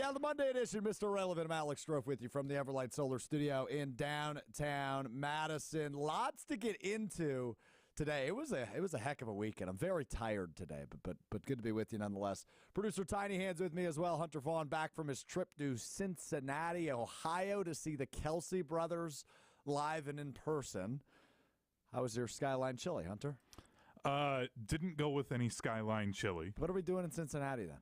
on the Monday edition, Mr. Relevant, I'm Alex Strouf with you from the Everlight Solar Studio in downtown Madison. Lots to get into today. It was a heck of a weekend. I'm very tired today, but good to be with you nonetheless. Producer Tiny Hands with me as well. Hunter Vaughn back from his trip to Cincinnati, Ohio to see the Kelsey brothers live and in person. How was your Skyline chili, Hunter? Didn't go with any Skyline chili. What are we doing in Cincinnati then?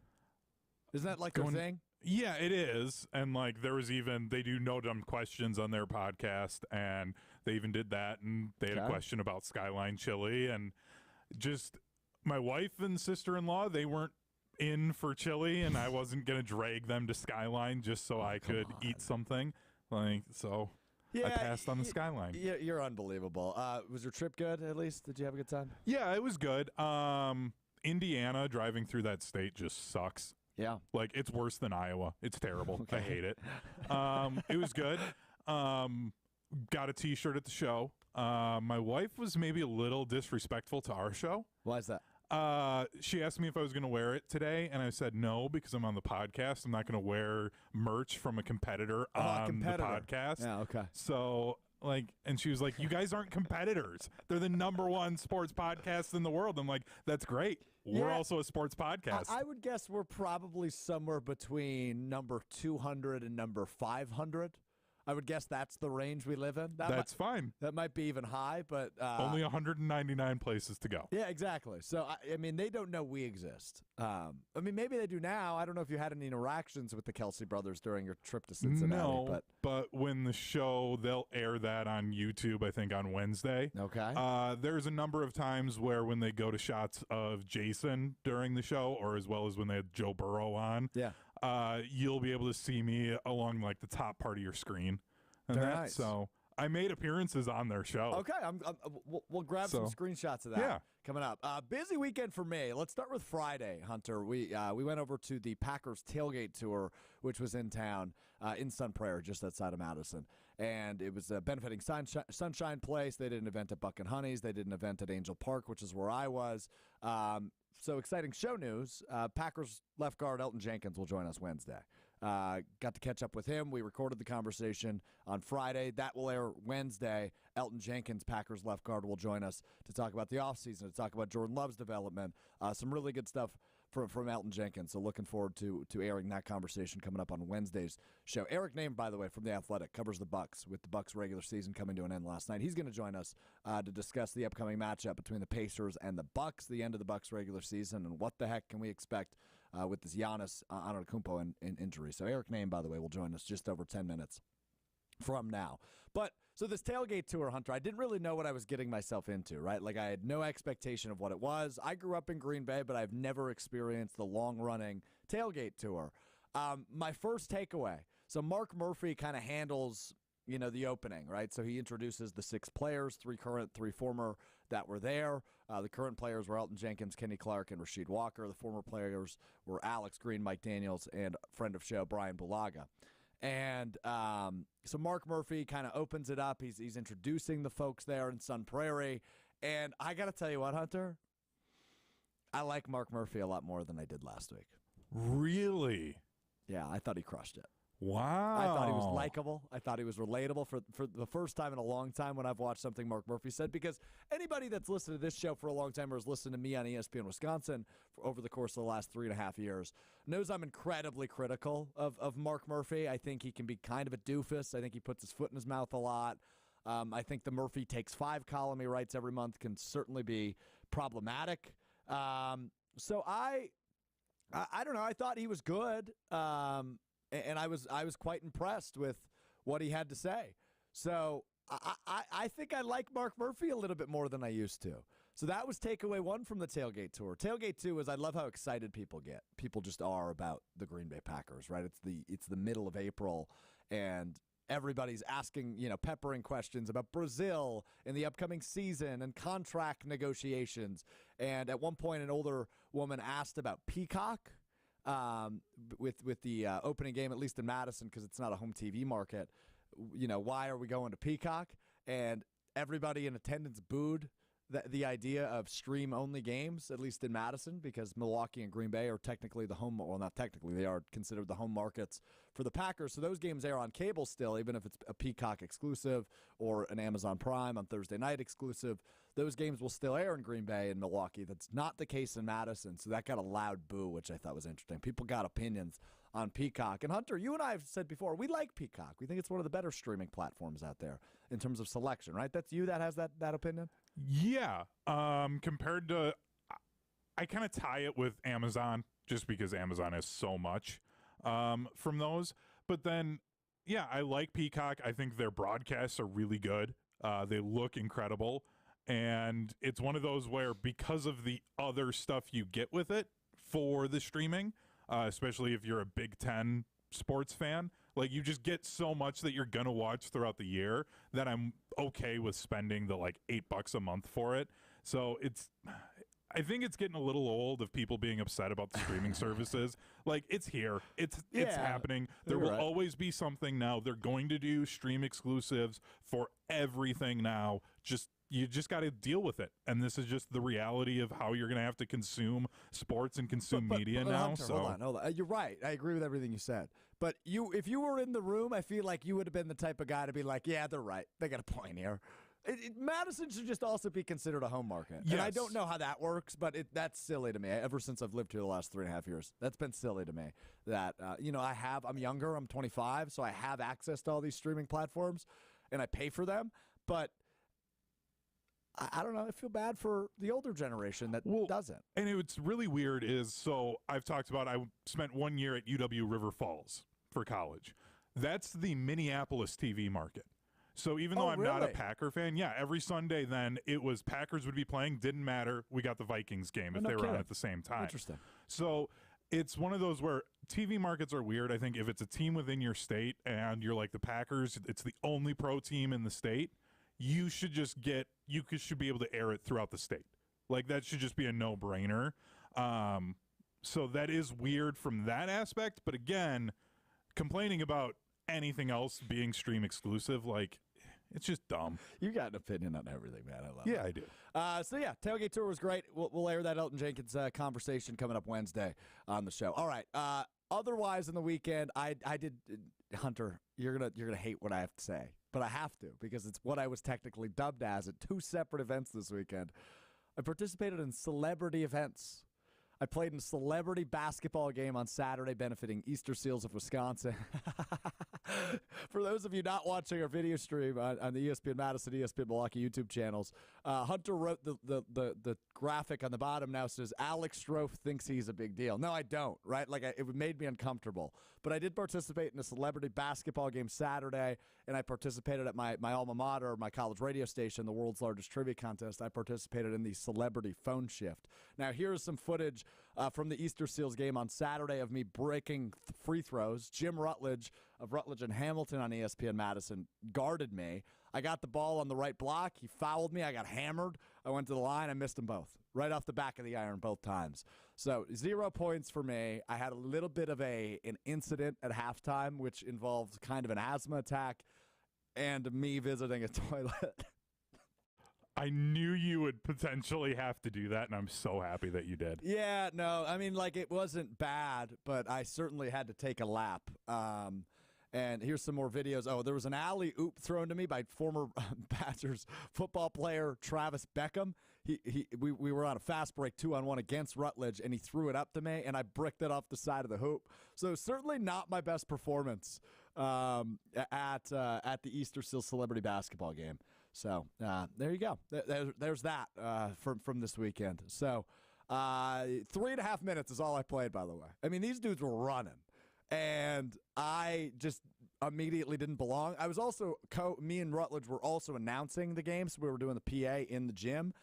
Isn't that like their thing? Yeah, it is. And like they do No Dumb Questions on their podcast, and they even did that, and they had a question about Skyline chili, and just my wife and sister-in-law, they weren't in for chili, and I wasn't gonna drag them to Skyline just so I could eat something. I passed on the Skyline. Yeah, you're unbelievable. Was your trip good, at least? Did you have a good time? Yeah, it was good. Indiana, driving through that state just sucks. Yeah. Like, it's worse than Iowa. It's terrible. Okay. I hate it. It was good. Got a T-shirt at the show. My wife was maybe a little disrespectful to our show. Why is that? She asked me if I was going to wear it today, and I said no because I'm on the podcast. I'm not going to wear merch from a competitor on the podcast. Yeah, okay. So, and she was like, you guys aren't competitors. They're the #1 sports podcast in the world. I'm like, that's great. We're also a sports podcast. I would guess we're probably somewhere between number 200 and number 500. I would guess that's the range we live in. That's fine. That might be even high, but only 199 places to go. Yeah, exactly. So, I mean, they don't know we exist. I mean, maybe they do now. I don't know if you had any interactions with the Kelsey brothers during your trip to Cincinnati. No, but when the show, they'll air that on YouTube, I think, on Wednesday. Okay. There's a number of times where when they go to shots of Jason during the show, or as well as when they had Joe Burrow on, you'll be able to see me along like the top part of your screen. And Very nice. So I made appearances on their show. Okay, we'll grab some screenshots of that coming up. Busy weekend for me. Let's start with Friday, Hunter. We went over to the Packers tailgate tour, which was in town in Sun Prairie, just outside of Madison. And it was benefiting Sunshine Place. They did an event at Buck and Honey's. They did an event at Angel Park, which is where I was. So exciting show news. Packers left guard Elton Jenkins will join us Wednesday. Got to catch up with him. We recorded the conversation on Friday. That will air Wednesday. Elton Jenkins, Packers left guard, will join us to talk about the offseason, to talk about Jordan Love's development. Some really good stuff from Elton Jenkins. So looking forward to airing that conversation coming up on Wednesday's show. Eric Nehm, by the way, from The Athletic, covers the Bucks with the Bucks regular season coming to an end last night. He's going to join us to discuss the upcoming matchup between the Pacers and the Bucks, the end of the Bucks regular season, and what the heck can we expect with this Giannis Antetokounmpo in injury. So Eric Nehm, by the way, will join us just over 10 minutes from now. But so this tailgate tour, Hunter, I didn't really know what I was getting myself into, right? Like I had no expectation of what it was. I grew up in Green Bay, but I've never experienced the long-running tailgate tour. My first takeaway, so Mark Murphy kind of handles, the opening, right? So he introduces the 6 players, 3 current, 3 former that were there. The current players were Elton Jenkins, Kenny Clark, and Rasheed Walker. The former players were Alex Green, Mike Daniels, and friend of show, Brian Bulaga. And so Mark Murphy kind of opens it up. He's introducing the folks there in Sun Prairie. And I got to tell you what, Hunter, I like Mark Murphy a lot more than I did last week. Really? Yeah, I thought he crushed it. Wow. I thought he was likable. I thought he was relatable for the first time in a long time when I've watched something Mark Murphy said, because anybody that's listened to this show for a long time or has listened to me on ESPN Wisconsin over the course of the last 3.5 years knows I'm incredibly critical of Mark Murphy. I think he can be kind of a doofus. I think he puts his foot in his mouth a lot. I think the Murphy Takes 5 column he writes every month can certainly be problematic. So I don't know. I thought he was good. And I was quite impressed with what he had to say. So I think I like Mark Murphy a little bit more than I used to. So that was takeaway 1 from the tailgate tour. Tailgate 2 is I love how excited people get. People just are about the Green Bay Packers, right? It's the middle of April, and everybody's asking, peppering questions about Brazil and the upcoming season and contract negotiations. And at one point, an older woman asked about Peacock. With the opening game, at least in Madison, because it's not a home TV market, why are we going to Peacock? And everybody in attendance booed the idea of stream-only games, at least in Madison, because Milwaukee and Green Bay are technically the home, well, not technically, they are considered the home markets for the Packers. So those games air on cable still, even if it's a Peacock exclusive or an Amazon Prime on Thursday night exclusive. Those games will still air in Green Bay and Milwaukee. That's not the case in Madison, so that got a loud boo, which I thought was interesting. People got opinions on Peacock. And Hunter, you and I have said before, we like Peacock. We think it's one of the better streaming platforms out there in terms of selection, right? That's you that has that opinion? Yeah. Compared to, I kind of tie it with Amazon just because Amazon has so much from those. But then, yeah, I like Peacock. I think their broadcasts are really good. They look incredible. And it's one of those where because of the other stuff you get with it for the streaming, especially if you're a Big Ten sports fan, like you just get so much that you're going to watch throughout the year that I'm okay with spending the like $8 a month for it. So I think it's getting a little old of people being upset about the streaming services. Like it's here. It's happening. There will always be something now. They're going to do stream exclusives for everything now. You just got to deal with it. And this is just the reality of how you're going to have to consume sports and consume media now. Hunter, hold on. You're right. I agree with everything you said. But if you were in the room, I feel like you would have been the type of guy to be like, yeah, they're right. They got a point here. Madison should just also be considered a home market. Yes. And I don't know how that works, but that's silly to me. Ever since I've lived here the last 3.5 years, that's been silly to me. That, I'm younger, I'm 25, so I have access to all these streaming platforms, and I pay for them. But I don't know. I feel bad for the older generation that doesn't. And what's really weird is, so I've talked about, I spent 1 year at UW River Falls for college. That's the Minneapolis TV market. So even though I'm not a Packer fan, every Sunday then it was Packers would be playing. Didn't matter. We got the Vikings game if they were on at the same time. Interesting. So it's one of those where TV markets are weird. I think if it's a team within your state and you're like the Packers, it's the only pro team in the state, you should be able to air it throughout the state. Like that should just be a no-brainer. So that is weird from that aspect. But again, complaining about anything else being stream exclusive, like it's just dumb. You got an opinion on everything, man. I love it. Yeah, I do. Tailgate tour was great. We'll air that Elton Jenkins conversation coming up Wednesday on the show. All right. Otherwise, in the weekend, I did. Hunter, you're gonna hate what I have to say, but I have to because it's what I was technically dubbed as at 2 separate events this weekend. I participated in celebrity events. I played in a celebrity basketball game on Saturday benefiting Easter Seals of Wisconsin. For those of you not watching our video stream on the ESPN Madison, ESPN Milwaukee YouTube channels, Hunter wrote the graphic on the bottom now says, Alex Strouf thinks he's a big deal. No, I don't, right? It made me uncomfortable. But I did participate in a celebrity basketball game Saturday, and I participated at my alma mater, my college radio station, the world's largest trivia contest. I participated in the celebrity phone shift. Now, here's some footage from the Easter Seals game on Saturday of me breaking free throws. Jim Rutledge of Rutledge and Hamilton on ESPN Madison guarded me. I got the ball on the right block. He fouled me. I got hammered. I went to the line. I missed them both. Right off the back of the iron both times. So 0 points for me. I had a little bit of an incident at halftime, which involved kind of an asthma attack and me visiting a toilet. I knew you would potentially have to do that, and I'm so happy that you did. Yeah, no, I mean, it wasn't bad, but I certainly had to take a lap. And here's some more videos. Oh, there was an alley-oop thrown to me by former Badgers football player Travis Beckham. We were on a fast break 2-on-1 against Rutledge, and he threw it up to me, and I bricked it off the side of the hoop. So certainly not my best performance at the Easter Seals celebrity basketball game. So there you go. There's that from this weekend. So 3.5 minutes is all I played, by the way. I mean, these dudes were running. And I just immediately didn't belong. I was also, me and Rutledge were also announcing the game, so we were doing the PA in the gym.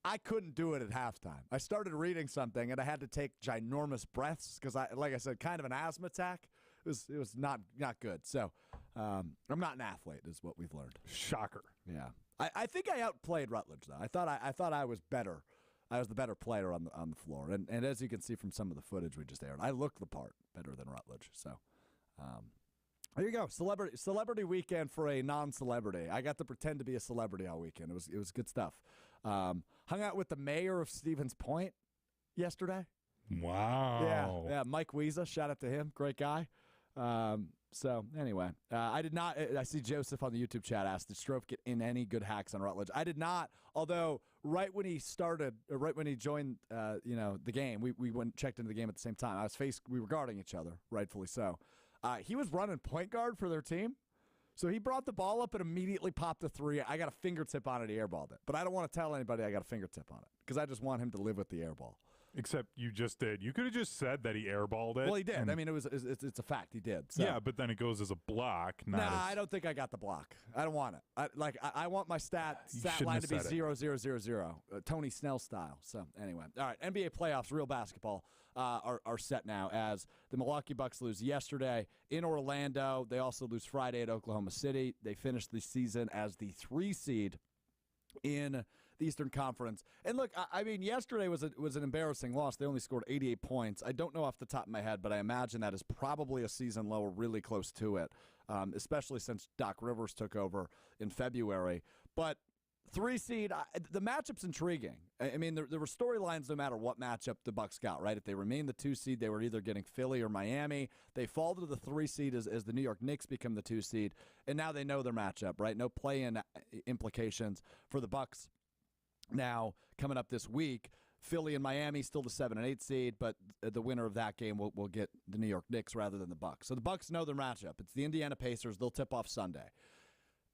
I couldn't do it at halftime. I started reading something, and I had to take ginormous breaths because, like I said, kind of an asthma attack. It was not good. So I'm not an athlete, is what we've learned. Shocker. Yeah. I think I outplayed Rutledge, though. I thought I was better. I was the better player on the floor. And as you can see from some of the footage we just aired, I looked the part better than Rutledge. So there you go. Celebrity weekend for a non-celebrity. I got to pretend to be a celebrity all weekend. It was good stuff. Hung out with the mayor of Stevens Point yesterday. Wow. Yeah, Mike Wiesa, shout out to him, great guy. So anyway, I did not. I see Joseph on the YouTube chat asked, did Strouf get in any good hacks on Rutledge? I did not. Although right when he joined, the game, we went and checked into the game at the same time. We were guarding each other, rightfully so. He was running point guard for their team. So he brought the ball up and immediately popped a three. I got a fingertip on it. He airballed it. But I don't want to tell anybody I got a fingertip on it because I just want him to live with the airball. Except you just did. You could have just said that he airballed it. Well, he did. I mean, it's a fact. He did. So. Yeah, but then it goes as a block. I don't think I got the block. I don't want it. I want my stat line to be 0-0-0-0, Tony Snell style. So anyway, all right. NBA playoffs, real basketball, are set now as the Milwaukee Bucks lose yesterday in Orlando. They also lose Friday at Oklahoma City. They finished the season as the 3 seed in the Eastern Conference. And look, I mean, yesterday was an embarrassing loss. They only scored 88 points. I don't know off the top of my head, but I imagine that is probably a season low or really close to it, especially since Doc Rivers took over in February. But 3 seed, the matchup's intriguing. I mean, there were storylines no matter what matchup the Bucks got, right? If they remain the 2 seed, they were either getting Philly or Miami. They fall to the 3 seed as the New York Knicks become the 2 seed, and now they know their matchup, right? No play-in implications for the Bucks. Now, coming up this week, Philly and Miami still the 7 and 8 seed, but the winner of that game will get the New York Knicks rather than the Bucks. So the Bucks know their matchup. It's the Indiana Pacers. They'll tip off Sunday.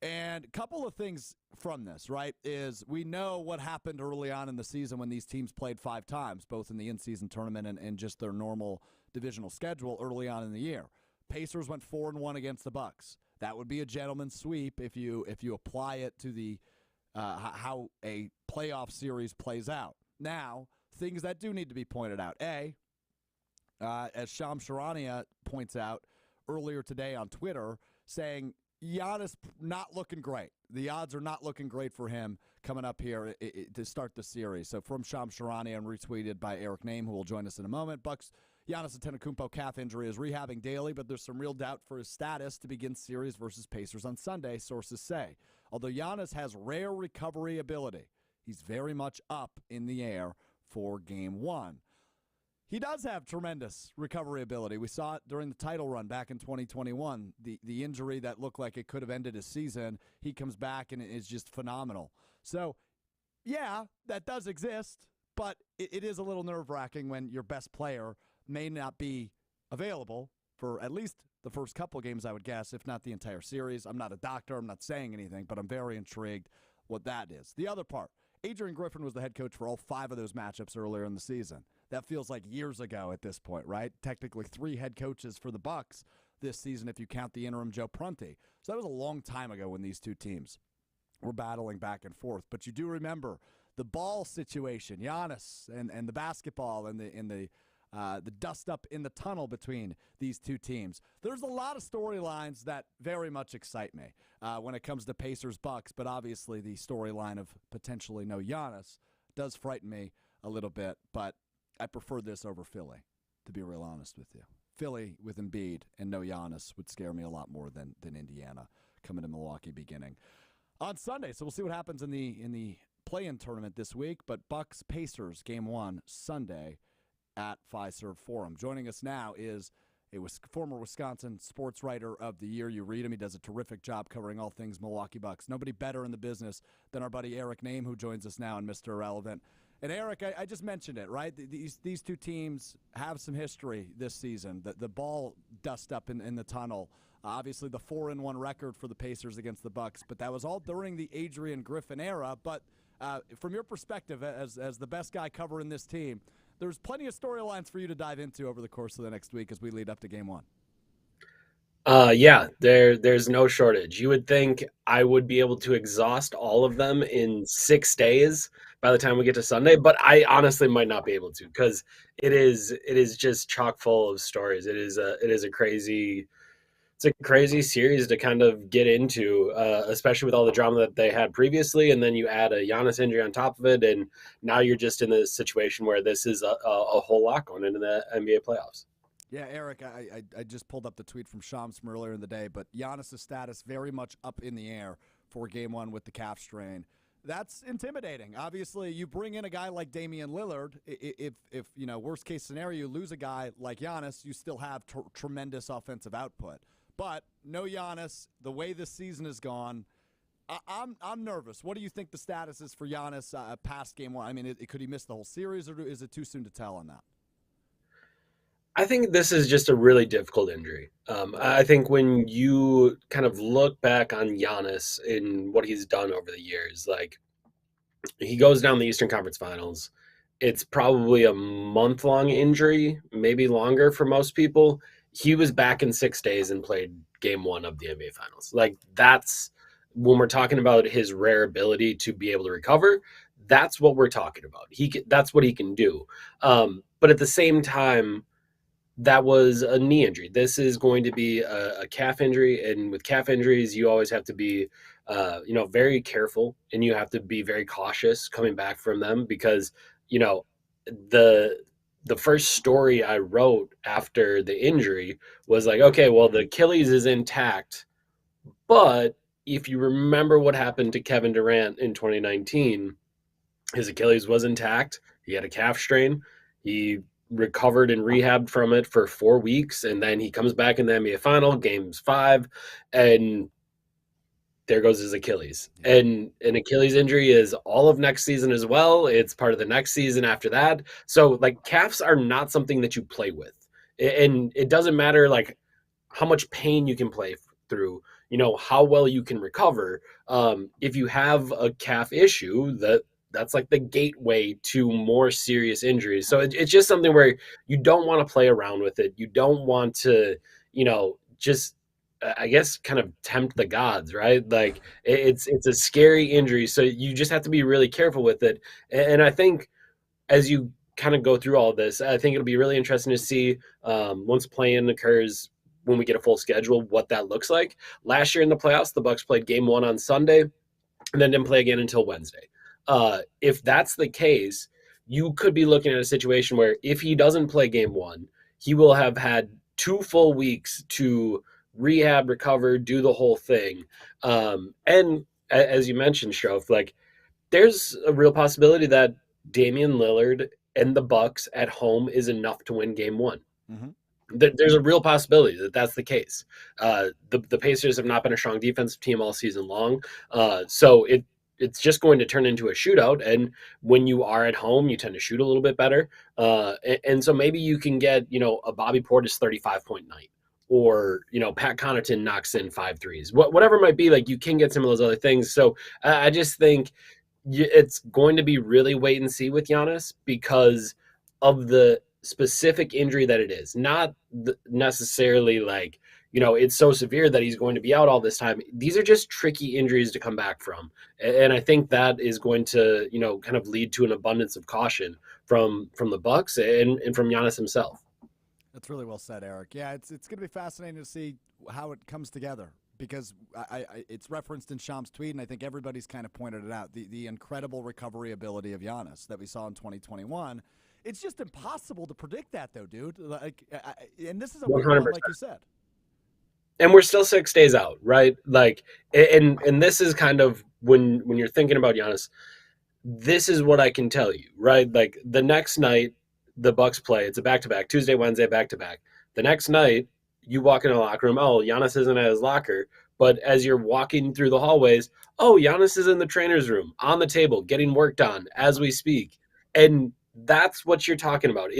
And a couple of things from this, right, is we know what happened early on in the season when these teams played 5 times, both in the in-season tournament and just their normal divisional schedule early on in the year. Pacers went 4-1 against the Bucks. That would be a gentleman's sweep if you apply it to the how a playoff series plays out. Now, things that do need to be pointed out. As Shams Charania points out earlier today on Twitter, saying Giannis not looking great. The odds are not looking great for him coming up here to start the series. So from Shams Charania and retweeted by Eric Nehm, who will join us in a moment. Bucks Giannis Antetokounmpo calf injury is rehabbing daily, but there's some real doubt for his status to begin series versus Pacers on Sunday, sources say. Although Giannis has rare recovery ability, he's very much up in the air for Game 1. He does have tremendous recovery ability. We saw it during the title run back in 2021. The injury that looked like it could have ended his season, he comes back and is just phenomenal. So, yeah, that does exist, but it is a little nerve-wracking when your best player may not be available for at least the first couple games, I would guess, if not the entire series. I'm not a doctor. I'm not saying anything, but I'm very intrigued what that is. The other part, Adrian Griffin was the head coach for all 5 of those matchups earlier in the season. That feels like years ago at this point, right? Technically 3 head coaches for the Bucks this season if you count the interim Joe Prunty. So that was a long time ago when these two teams were battling back and forth. But you do remember the ball situation, Giannis and the basketball and the dust up in the tunnel between these two teams. There's a lot of storylines that very much excite me when it comes to Pacers-Bucks, but obviously the storyline of potentially no Giannis does frighten me a little bit, but I prefer this over Philly, to be real honest with you. Philly with Embiid and no Giannis would scare me a lot more than Indiana coming to Milwaukee beginning on Sunday. So we'll see what happens in the play-in tournament this week, but Bucks-Pacers Game 1 Sunday at Fiserv Forum. Joining us now is a former Wisconsin sports writer of the year. You read him. He does a terrific job covering all things Milwaukee Bucks. Nobody better in the business than our buddy Eric Nehm, who joins us now on Mr. Irrelevant. And Eric, I just mentioned it, right? These two teams have some history this season. The ball dust up in the tunnel. Obviously, the 4-1 record for the Pacers against the Bucks, but that was all during the Adrian Griffin era. But from your perspective, as the best guy covering this team, there's plenty of storylines for you to dive into over the course of the next week as we lead up to Game 1. Yeah, there's no shortage. You would think I would be able to exhaust all of them in 6 days by the time we get to Sunday, but I honestly might not be able to because it is just chock full of stories. It is a crazy series to kind of get into, especially with all the drama that they had previously, and then you add a Giannis injury on top of it, and now you're just in this situation where this is a whole lot going into the NBA playoffs. Yeah, Eric, I just pulled up the tweet from Shams from earlier in the day, but Giannis' status very much up in the air for Game 1 with the calf strain. That's intimidating. Obviously, you bring in a guy like Damian Lillard. If worst case scenario, you lose a guy like Giannis, you still have tremendous offensive output. But no Giannis, the way this season has gone, I'm nervous. What do you think the status is for Giannis past game one? I mean, could he miss the whole series, or is it too soon to tell on that? I think this is just a really difficult injury. I think when you kind of look back on Giannis and what he's done over the years, like he goes down the Eastern Conference Finals. It's probably a month-long injury, maybe longer for most people. He was back in 6 days and played game one of the NBA Finals. Like that's when we're talking about his rare ability to be able to recover. That's what we're talking about. That's what he can do. But at the same time, that was a knee injury. This is going to be a calf injury. And with calf injuries, you always have to be, very careful, and you have to be very cautious coming back from them because, the first story I wrote after the injury was like, okay, well, the Achilles is intact. But if you remember what happened to Kevin Durant in 2019, his Achilles was intact. He had a calf strain. He recovered and rehabbed from it for 4 weeks, and then he comes back in the NBA final, games 5, and there goes his Achilles. And an Achilles injury is all of next season as well. It's part of the next season after that. So like calves are not something that you play with, and it doesn't matter like how much pain you can play through, how well you can recover. If you have a calf issue, that's like the gateway to more serious injuries. So it's just something where you don't want to play around with it. You don't want to, just, I guess, kind of tempt the gods, right? Like it's a scary injury. So you just have to be really careful with it. And I think as you kind of go through all this, I think it'll be really interesting to see once play-in occurs, when we get a full schedule, what that looks like. Last year in the playoffs, the Bucks played game 1 on Sunday and then didn't play again until Wednesday. If that's the case, you could be looking at a situation where if he doesn't play game 1, he will have had 2 full weeks to rehab, recover, do the whole thing. And as you mentioned, Strouf, like there's a real possibility that Damian Lillard and the Bucks at home is enough to win game 1. Mm-hmm. There's a real possibility that that's the case. The Pacers have not been a strong defensive team all season long. So it's just going to turn into a shootout. And when you are at home, you tend to shoot a little bit better. And so maybe you can get, a Bobby Portis 35-point night, or, Pat Connaughton knocks in 5 threes, whatever it might be. Like you can get some of those other things. So I just think it's going to be really wait and see with Giannis because of the specific injury that it is, not necessarily like, it's so severe that he's going to be out all this time. These are just tricky injuries to come back from. And I think that is going to, kind of lead to an abundance of caution from the Bucks and from Giannis himself. That's really well said, Eric. Yeah, it's going to be fascinating to see how it comes together because it's referenced in Sham's tweet, and I think everybody's kind of pointed it out, the incredible recovery ability of Giannis that we saw in 2021. It's just impossible to predict that, though, dude. Like, and this is a weird one, like you said. And we're still 6 days out, right? Like, and this is kind of when you're thinking about Giannis, this is what I can tell you, right? Like the next night the Bucks play, it's a back-to-back, Tuesday, Wednesday, back-to-back. The next night you walk in a locker room, oh, Giannis isn't at his locker. But as you're walking through the hallways, oh, Giannis is in the trainer's room, on the table, getting worked on as we speak. And that's what you're talking about.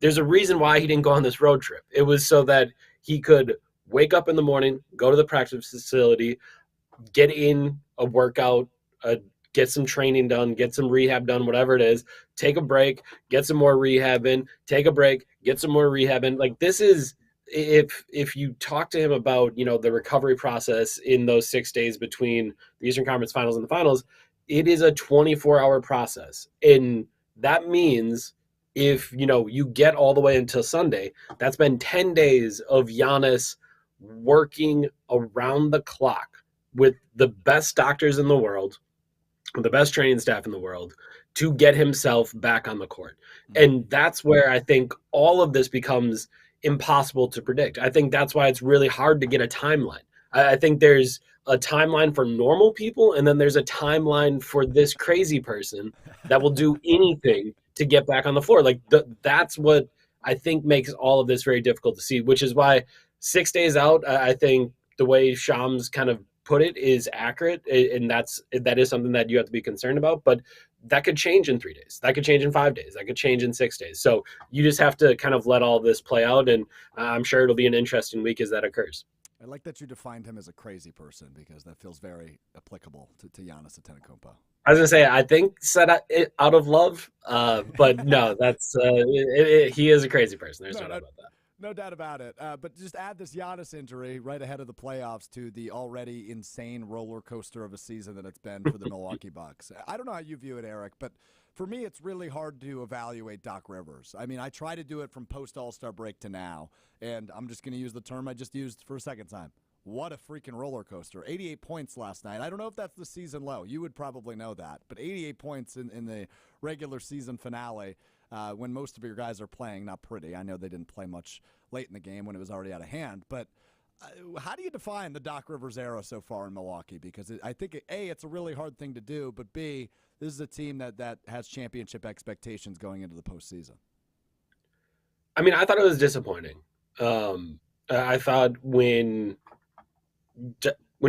There's a reason why he didn't go on this road trip. It was so that he could wake up in the morning, go to the practice facility, get in a workout, get some training done, get some rehab done, whatever it is, take a break, get some more rehab in, take a break, get some more rehab in. Like this is, if you talk to him about, the recovery process in those 6 days between the Eastern Conference Finals and the Finals, it is a 24-hour process. And that means if, you get all the way until Sunday, that's been 10 days of Giannis working around the clock with the best doctors in the world, with the best training staff in the world to get himself back on the court. And that's where I think all of this becomes impossible to predict. I think that's why it's really hard to get a timeline. I think there's a timeline for normal people, and then there's a timeline for this crazy person that will do anything to get back on the floor. Like that's what I think makes all of this very difficult to see, which is why 6 days out, I think the way Shams kind of put it is accurate, and that is something that you have to be concerned about. But that could change in 3 days. That could change in 5 days. That could change in 6 days. So you just have to kind of let all this play out, and I'm sure it'll be an interesting week as that occurs. I like that you defined him as a crazy person because that feels very applicable to Giannis Antetokounmpo. I was going to say, I think said it out of love, but no, that's he is a crazy person. There's no doubt about that. No doubt about it. But just add this Giannis injury right ahead of the playoffs to the already insane roller coaster of a season that it's been for the Milwaukee Bucks. I don't know how you view it, Eric, but for me, it's really hard to evaluate Doc Rivers. I mean, I try to do it from post-All-Star break to now, and I'm just going to use the term I just used for a second time. What a freaking roller coaster. 88 points last night. I don't know if that's the season low. You would probably know that. But 88 points in the regular season finale when most of your guys are playing, not pretty. I know they didn't play much late in the game when it was already out of hand. But how do you define the Doc Rivers era so far in Milwaukee? Because I think, A, it's a really hard thing to do, but B, this is a team that has championship expectations going into the postseason. I mean, I thought it was disappointing. I thought when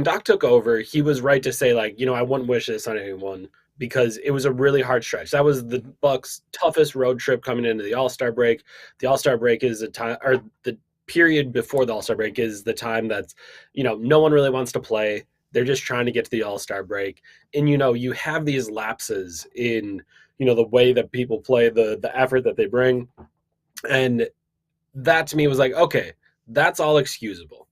Doc took over, he was right to say, like, I wouldn't wish this on anyone because it was a really hard stretch. That was the Bucks' toughest road trip coming into the All-Star break. The All-Star break is a time, or the period before the All-Star break is the time that's, no one really wants to play. They're just trying to get to the All-Star break. And, you have these lapses in, the way that people play, the effort that they bring. And that to me was like, okay, that's all excusable.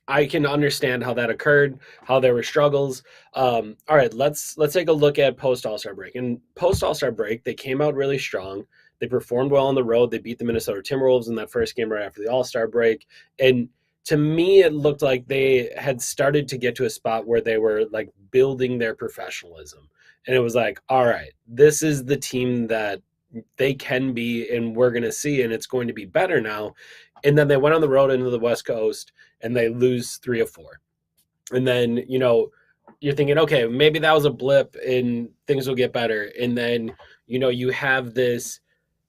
I can understand how that occurred, how there were struggles. All right, let's take a look at post All-Star break. And post All-Star break, they came out really strong. They performed well on the road. They beat the Minnesota Timberwolves in that first game right after the All-Star break. And to me, it looked like they had started to get to a spot where they were like building their professionalism. And it was like, all right, this is the team that they can be and we're going to see, and it's going to be better now. And then they went on the road into the West Coast and they lose 3 of 4. And then, you're thinking, okay, maybe that was a blip and things will get better. And then, you have this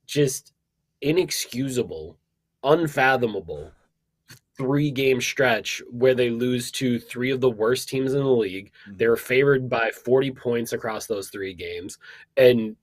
just inexcusable, unfathomable 3-game stretch where they lose to 3 of the worst teams in the league. They were favored by 40 points across those 3 games. And,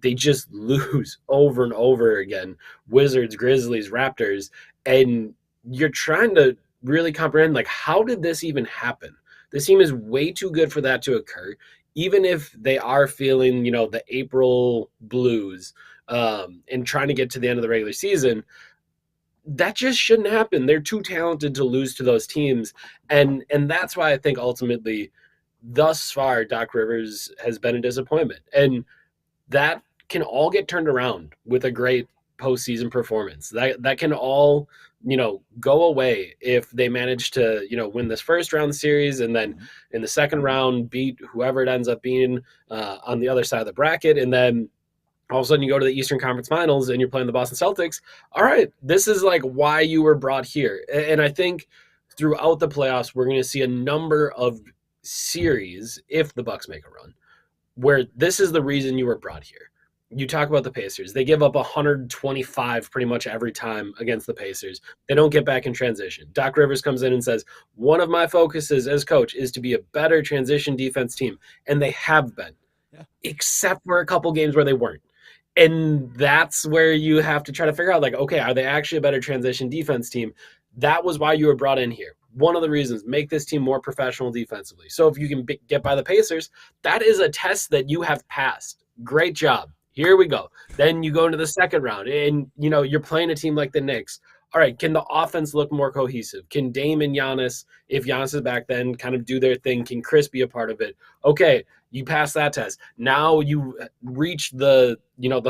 they just lose over and over again. Wizards, Grizzlies, Raptors. And you're trying to really comprehend, like, how did this even happen? This team is way too good for that to occur. Even if they are feeling, the April blues and trying to get to the end of the regular season, that just shouldn't happen. They're too talented to lose to those teams. And that's why I think ultimately, thus far, Doc Rivers has been a disappointment. And that can all get turned around with a great postseason performance. That can all, go away if they manage to, win this first round series and then in the second round beat whoever it ends up being on the other side of the bracket. And then all of a sudden you go to the Eastern Conference Finals and you're playing the Boston Celtics. All right, this is like why you were brought here. And I think throughout the playoffs, we're going to see a number of series, if the Bucks make a run, where this is the reason you were brought here. You talk about the Pacers. They give up 125 pretty much every time against the Pacers. They don't get back in transition. Doc Rivers comes in and says, one of my focuses as coach is to be a better transition defense team. And they have been, except for a couple games where they weren't. And that's where you have to try to figure out, like, okay, are they actually a better transition defense team? That was why you were brought in here. One of the reasons, make this team more professional defensively. So if you can get by the Pacers, that is a test that you have passed. Great job. Here we go. Then you go into the second round and, you're playing a team like the Knicks. All right, can the offense look more cohesive? Can Dame and Giannis, if Giannis is back then, kind of do their thing? Can Chris be a part of it? Okay, you pass that test. Now you reach the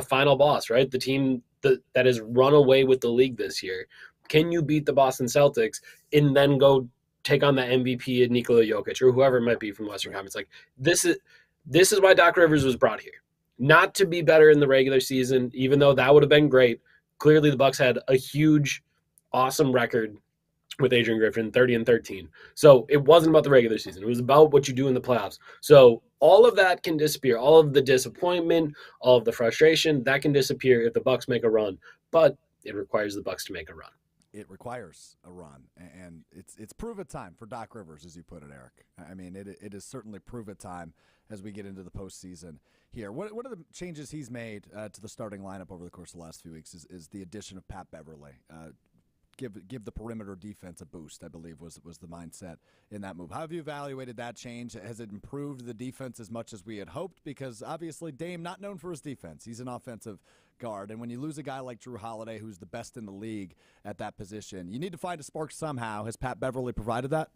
final boss, right? The team that has run away with the league this year. Can you beat the Boston Celtics and then go take on the MVP and Nikola Jokic or whoever it might be from the Western Conference? Like, this is why Doc Rivers was brought here. Not to be better in the regular season, even though that would have been great. Clearly the Bucks had a huge, awesome record with Adrian Griffin, 30-13. So it wasn't about the regular season. It was about what you do in the playoffs. So all of that can disappear. All of the disappointment, all of the frustration, that can disappear if the Bucks make a run. But it requires the Bucks to make a run. It requires a run, and it's prove-it time for Doc Rivers, as you put it, Eric. I mean, it is certainly prove-it time as we get into the postseason here. One of the changes he's made to the starting lineup over the course of the last few weeks is the addition of Pat Beverley. Give the perimeter defense a boost, I believe was the mindset in that move. How have you evaluated that change? Has it improved the defense as much as we had hoped? Because obviously Dame, not known for his defense. He's an offensive guard. And when you lose a guy like Jrue Holiday, who's the best in the league at that position, you need to find a spark somehow. Has Pat Beverley provided that?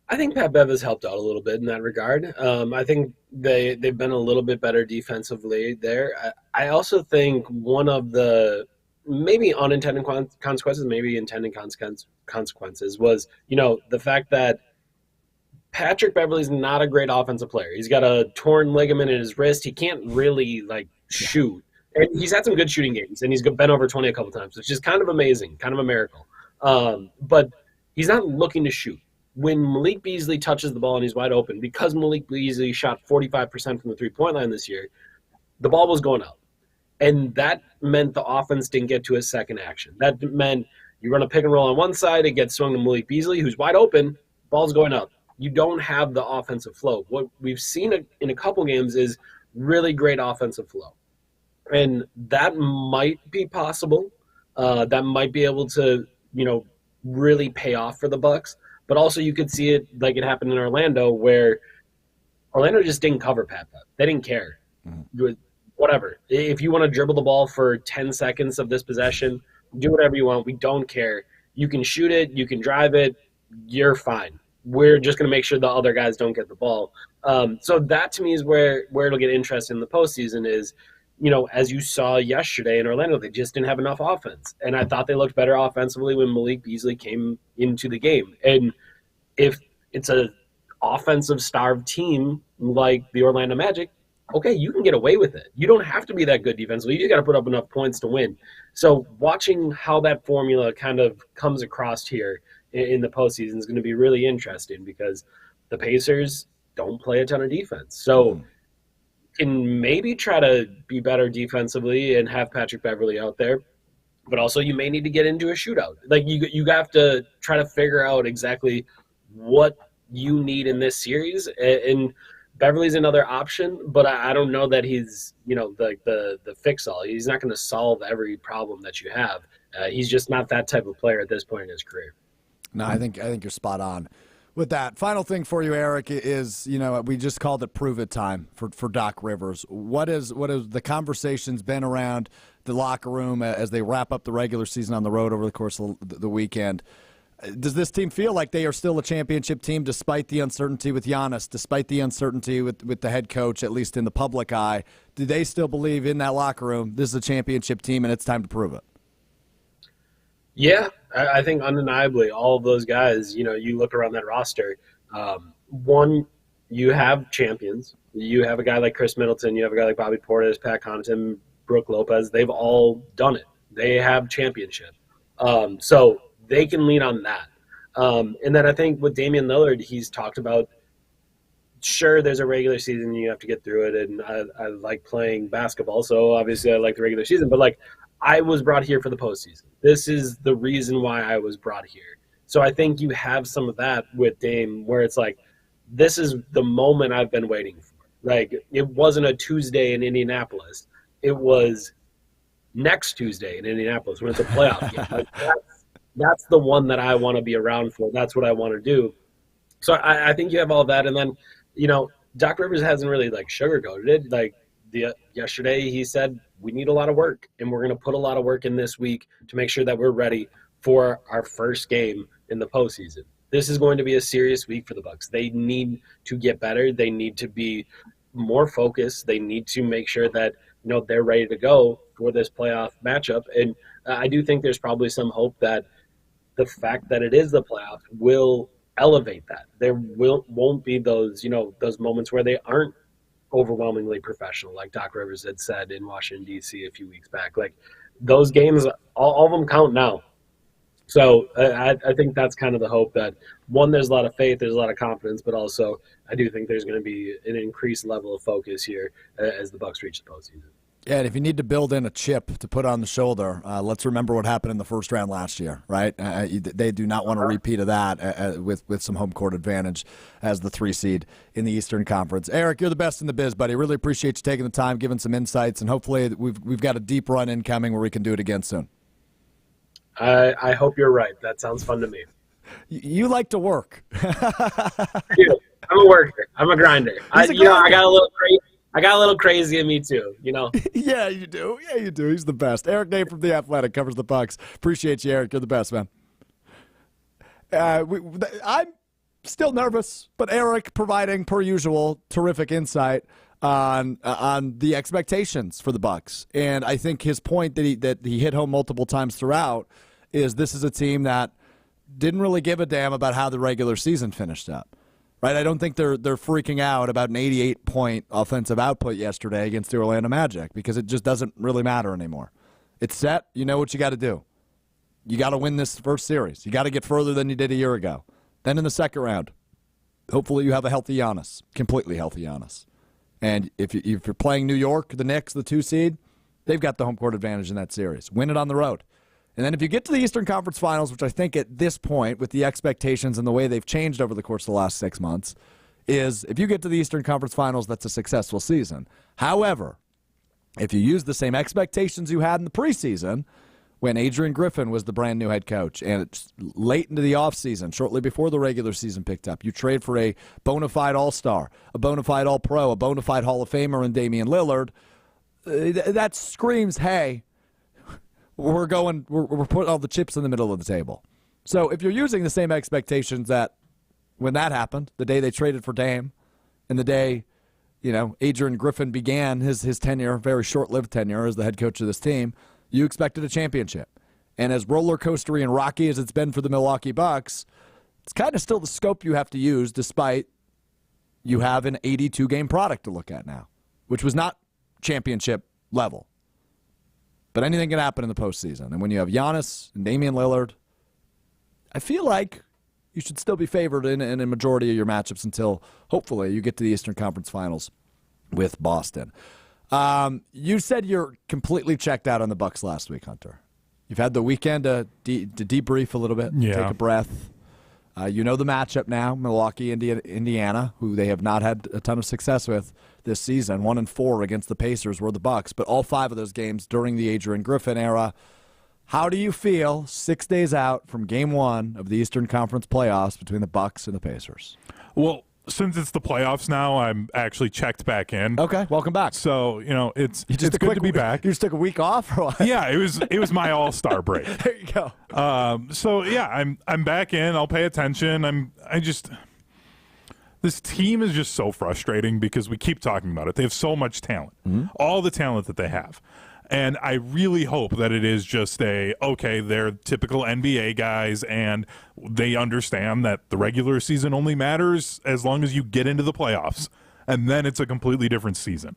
I think Pat Bev has helped out a little bit in that regard. I think they've been a little bit better defensively there. I also think one of the maybe unintended consequences, maybe intended consequences was, the fact that Patrick Beverley's not a great offensive player. He's got a torn ligament in his wrist. He can't really shoot. And he's had some good shooting games, and he's been over 20 a couple times, which is kind of amazing, kind of a miracle. But he's not looking to shoot. When Malik Beasley touches the ball and he's wide open, because Malik Beasley shot 45% from the three-point line this year, the ball was going out. And that meant the offense didn't get to a second action. That meant you run a pick and roll on one side, it gets swung to Malik Beasley, who's wide open, ball's going up. You don't have the offensive flow. What we've seen in a couple games is really great offensive flow. And that might be possible. That might be able to, really pay off for the Bucks. But also you could see it like it happened in Orlando, where Orlando just didn't cover Pat Bev. They didn't care. Mm-hmm. Whatever. If you want to dribble the ball for 10 seconds of this possession, do whatever you want. We don't care. You can shoot it. You can drive it. You're fine. We're just going to make sure the other guys don't get the ball. So that to me is where it'll get interesting in the postseason is, as you saw yesterday in Orlando, they just didn't have enough offense. And I thought they looked better offensively when Malik Beasley came into the game. And if it's an offensive starved team like the Orlando Magic, okay, you can get away with it. You don't have to be that good defensively. You just got to put up enough points to win. So watching how that formula kind of comes across here in the postseason is going to be really interesting because the Pacers don't play a ton of defense. So can maybe try to be better defensively and have Patrick Beverley out there, but also you may need to get into a shootout. Like you have to try to figure out exactly what you need in this series. And Beverly's another option, but I don't know that he's, the fix-all. He's not going to solve every problem that you have. He's just not that type of player at this point in his career. No, I think you're spot on with that. Final thing for you, Eric, is, we just called it prove it time for Doc Rivers. What is the conversations been around the locker room as they wrap up the regular season on the road over the course of the weekend? Does this team feel like they are still a championship team despite the uncertainty with Giannis, despite the uncertainty with the head coach, at least in the public eye? Do they still believe in that locker room this is a championship team and it's time to prove it? Yeah, I think undeniably all of those guys, you look around that roster, one, you have champions. You have a guy like Chris Middleton. You have a guy like Bobby Portis, Pat Connaughton, Brooke Lopez. They've all done it. They have championship. So they can lean on that. And then I think with Damian Lillard, he's talked about, sure, there's a regular season. You have to get through it. And I like playing basketball. So obviously I like the regular season. But, I was brought here for the postseason. This is the reason why I was brought here. So I think you have some of that with Dame where it's this is the moment I've been waiting for. It wasn't a Tuesday in Indianapolis. It was next Tuesday in Indianapolis when it's a playoff game. That's the one that I want to be around for. That's what I want to do. So I think you have all that. And then, Doc Rivers hasn't really sugarcoated it. Yesterday he said, we need a lot of work, and we're going to put a lot of work in this week to make sure that we're ready for our first game in the postseason. This is going to be a serious week for the Bucks. They need to get better. They need to be more focused. They need to make sure that, they're ready to go for this playoff matchup. And I do think there's probably some hope that the fact that it is the playoffs will elevate that. There won't be those, those moments where they aren't overwhelmingly professional, like Doc Rivers had said in Washington, D.C. a few weeks back. Those games, all of them count now. So I think that's kind of the hope that, one, there's a lot of faith, there's a lot of confidence, but also I do think there's going to be an increased level of focus here as the Bucks reach the postseason. Yeah, and if you need to build in a chip to put on the shoulder, let's remember what happened in the first round last year, right? They do not want a repeat of that with some home court advantage as the 3 seed in the Eastern Conference. Eric, you're the best in the biz, buddy. Really appreciate you taking the time, giving some insights, and hopefully we've got a deep run incoming where we can do it again soon. I hope you're right. That sounds fun to me. You like to work. I do. I'm a worker. I'm a grinder. I got a little crazy in me too, Yeah, you do. He's the best. Eric Nehm from The Athletic covers the Bucks. Appreciate you, Eric. You're the best, man. I'm still nervous, but Eric providing, per usual, terrific insight on the expectations for the Bucks. And I think his point that he hit home multiple times throughout is this is a team that didn't really give a damn about how the regular season finished up. Right? I don't think they're freaking out about an 88-point offensive output yesterday against the Orlando Magic because it just doesn't really matter anymore. It's set. You know what you got to do. You got to win this first series. You got to get further than you did a year ago. Then in the second round, hopefully you have a healthy Giannis, completely healthy Giannis. And if you're playing New York, the Knicks, the 2 seed, they've got the home court advantage in that series. Win it on the road. And then if you get to the Eastern Conference Finals, which I think at this point, with the expectations and the way they've changed over the course of the last 6 months, is if you get to the Eastern Conference Finals, that's a successful season. However, if you use the same expectations you had in the preseason, when Adrian Griffin was the brand new head coach, and it's late into the offseason, shortly before the regular season picked up, you trade for a bona fide all-star, a bona fide all-pro, a bona fide Hall of Famer in Damian Lillard, that screams, hey, we're putting all the chips in the middle of the table. So if you're using the same expectations that when that happened, the day they traded for Dame, and the day, Adrian Griffin began his tenure, very short-lived tenure as the head coach of this team, you expected a championship. And as roller coastery and rocky as it's been for the Milwaukee Bucks, it's kind of still the scope you have to use despite you have an 82-game product to look at now, which was not championship level. But anything can happen in the postseason. And when you have Giannis and Damian Lillard, I feel like you should still be favored in a majority of your matchups until, hopefully, you get to the Eastern Conference Finals with Boston. You said you're completely checked out on the Bucks last week, Hunter. You've had the weekend to debrief a little bit, take a breath. You know the matchup now, Milwaukee, Indiana, who they have not had a ton of success with this season. 1-4 against the Pacers were the Bucks, but all 5 of those games during the Adrian Griffin era. How do you feel 6 days out from Game 1 of the Eastern Conference playoffs between the Bucks and the Pacers? Well, since it's the playoffs now, I'm actually checked back in. Okay, welcome back. So, it's good to be back. You just took a week off or what? Yeah, it was my all-star break. There you go. I'm back in. I'll pay attention. This team is just so frustrating because we keep talking about it. They have so much talent. Mm-hmm. All the talent that they have. And I really hope that it is just they're typical NBA guys and they understand that the regular season only matters as long as you get into the playoffs. And then it's a completely different season.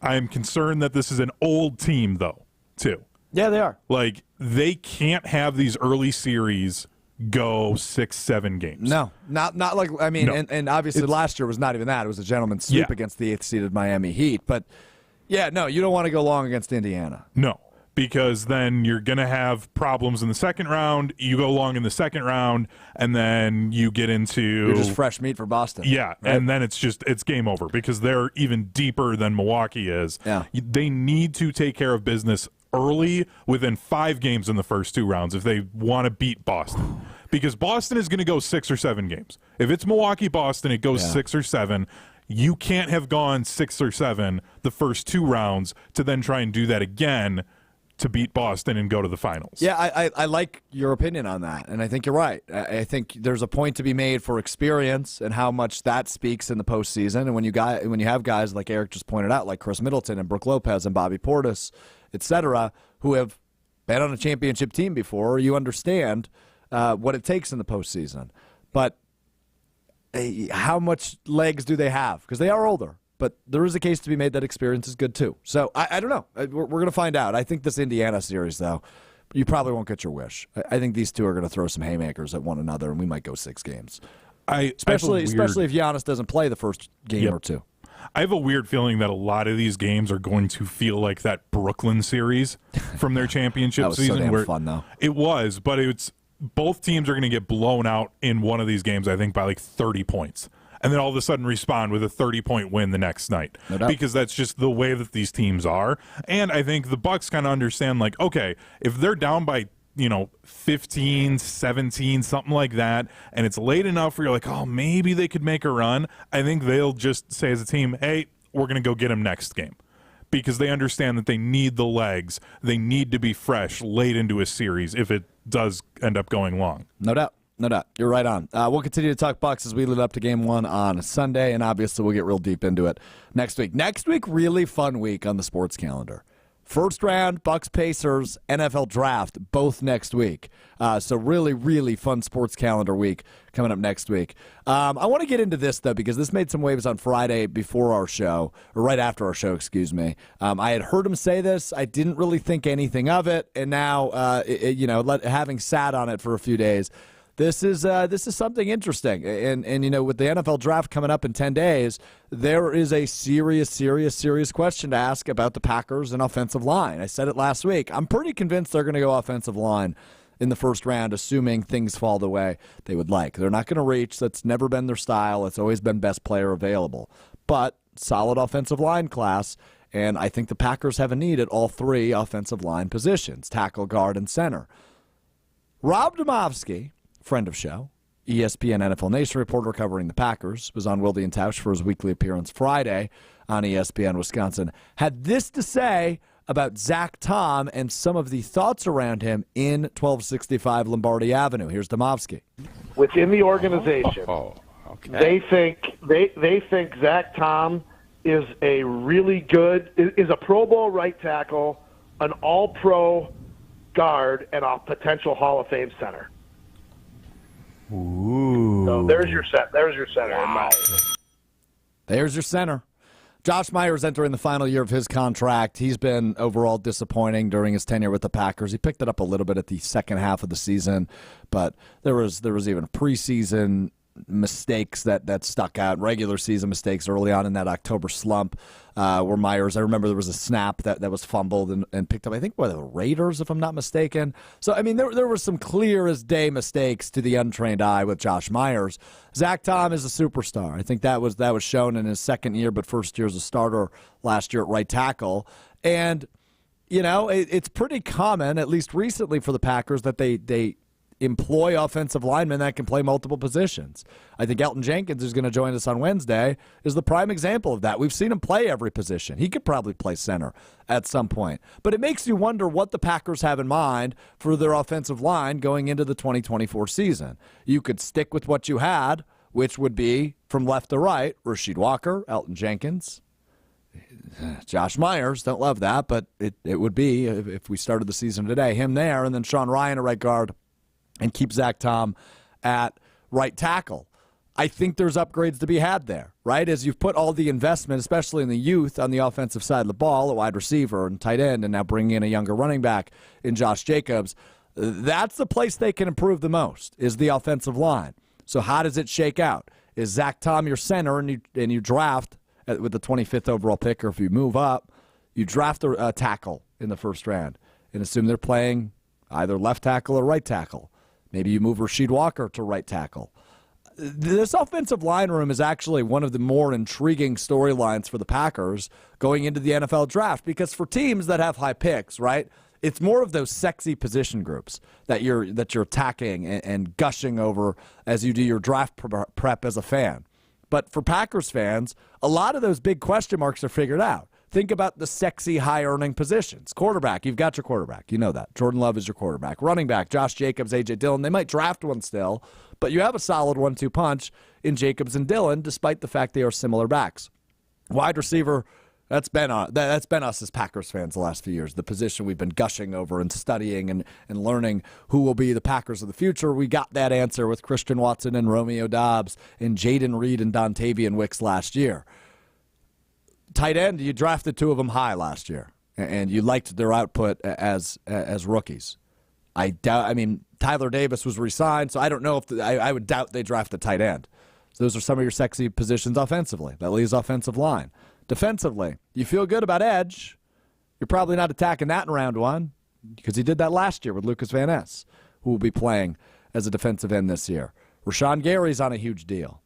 I am concerned that this is an old team, though, too. Yeah, they are. Like, they can't have these early series go 6-7 games. No, not like, I mean, no. And obviously last year was not even that. It was a gentleman's sweep against the 8th-seeded Miami Heat. But, yeah, no, you don't want to go long against Indiana. No, because then you're going to have problems in the second round. You go long in the second round, and then you get into... You're just fresh meat for Boston. Yeah, right? And then it's game over because they're even deeper than Milwaukee is. Yeah. They need to take care of business early within 5 games in the first 2 rounds if they want to beat Boston. Because Boston is going to go 6 or 7 games. If it's Milwaukee-Boston, it goes 6 or 7. You can't have gone 6 or 7 the first 2 rounds to then try and do that again to beat Boston and go to the finals. Yeah, I like your opinion on that, and I think you're right. I think there's a point to be made for experience and how much that speaks in the postseason. And when you have guys like Eric just pointed out, like Chris Middleton and Brook Lopez and Bobby Portis, etc., who have been on a championship team before, you understand what it takes in the postseason. But how much legs do they have? Because they are older. But there is a case to be made that experience is good too. So I don't know. We're going to find out. I think this Indiana series, though, you probably won't get your wish. I think these two are going to throw some haymakers at one another, and we might go 6 games. Especially if Giannis doesn't play the first game or two. I have a weird feeling that a lot of these games are going to feel like that Brooklyn series from their championship that was season. So damn fun, though. It was, but both teams are going to get blown out in one of these games, I think, by like 30 points. And then all of a sudden respond with a 30-point win the next night. No doubt. Because that's just the way that these teams are. And I think the Bucks kind of understand, like, okay, if they're down by 15, 17, something like that, and it's late enough where you're like, oh, maybe they could make a run, I think they'll just say as a team, hey, we're going to go get them next game. Because they understand that they need the legs. They need to be fresh late into a series if it does end up going long. No doubt. No doubt. You're right on. We'll continue to talk Bucks as we lead up to Game 1 on Sunday, and obviously we'll get real deep into it next week. Next week, really fun week on the sports calendar. First round, Bucks Pacers, NFL draft, both next week. So really, really fun sports calendar week coming up next week. I want to get into this, though, because this made some waves on Friday before our show, or right after our show, excuse me. I had heard him say this. I didn't really think anything of it. And now, having sat on it for a few days, This is something interesting, and with the NFL draft coming up in 10 days, there is a serious question to ask about the Packers and offensive line. I said it last week. I'm pretty convinced they're going to go offensive line in the first round, assuming things fall the way they would like. They're not going to reach. That's never been their style. It's always been best player available, but solid offensive line class. And I think the Packers have a need at all 3 offensive line positions: tackle, guard, and center. Rob Demovsky, friend of show, ESPN NFL Nation reporter covering the Packers, was on Wilde and Tausch for his weekly appearance Friday on ESPN Wisconsin, had this to say about Zach Tom and some of the thoughts around him in 1265 Lombardi Avenue. Here's Demovsky. Within the organization, they think Zach Tom is a really good, is a Pro Bowl right tackle, an All-Pro guard, and a potential Hall of Fame center. Ooh. So there's your center. Wow. There's your center. Josh Myers entering the final year of his contract. He's been overall disappointing during his tenure with the Packers. He picked it up a little bit at the second half of the season, but there was even preseason mistakes that stuck out, regular season mistakes early on in that October slump where Myers, I remember there was a snap that was fumbled and picked up, I think, by the Raiders, if I'm not mistaken. So, I mean, there were some clear-as-day mistakes to the untrained eye with Josh Myers. Zach Tom is a superstar. I think that was shown in his second year, but first year as a starter last year at right tackle. And, it's pretty common, at least recently for the Packers, that they employ offensive linemen that can play multiple positions. I think Elton Jenkins, who's going to join us on Wednesday, is the prime example of that. We've seen him play every position. He could probably play center at some point. But it makes you wonder what the Packers have in mind for their offensive line going into the 2024 season. You could stick with what you had, which would be from left to right, Rasheed Walker, Elton Jenkins, Josh Myers. Don't love that, but it would be, if we started the season today, him there, and then Sean Ryan at right guard, and keep Zach Tom at right tackle. I think there's upgrades to be had there, right? As you've put all the investment, especially in the youth on the offensive side of the ball, a wide receiver and tight end, and now bringing in a younger running back in Josh Jacobs, that's the place they can improve the most, is the offensive line. So how does it shake out? Is Zach Tom your center, and you draft with the 25th overall pick, or if you move up, you draft a tackle in the first round and assume they're playing either left tackle or right tackle. Maybe you move Rasheed Walker to right tackle. This offensive line room is actually one of the more intriguing storylines for the Packers going into the NFL draft, because for teams that have high picks, right, it's more of those sexy position groups that you're attacking and gushing over as you do your draft prep as a fan. But for Packers fans, a lot of those big question marks are figured out. Think about the sexy, high-earning positions. Quarterback, you've got your quarterback. You know that. Jordan Love is your quarterback. Running back, Josh Jacobs, A.J. Dillon. They might draft one still, but you have a solid 1-2 punch in Jacobs and Dillon, despite the fact they are similar backs. Wide receiver, that's been us as Packers fans the last few years, the position we've been gushing over and studying and learning who will be the Packers of the future. We got that answer with Christian Watson and Romeo Doubs and Jaden Reed and Dontavian Wicks last year. Tight end, you drafted 2 of them high last year, and you liked their output as rookies. I doubt. I mean, Tyler Davis was re-signed, so I don't know if I would doubt they draft a tight end. So those are some of your sexy positions offensively. That leaves offensive line. Defensively, you feel good about edge. You're probably not attacking that in round one because he did that last year with Lucas Van Ness, who will be playing as a defensive end this year. Rashawn Gary's on a huge deal.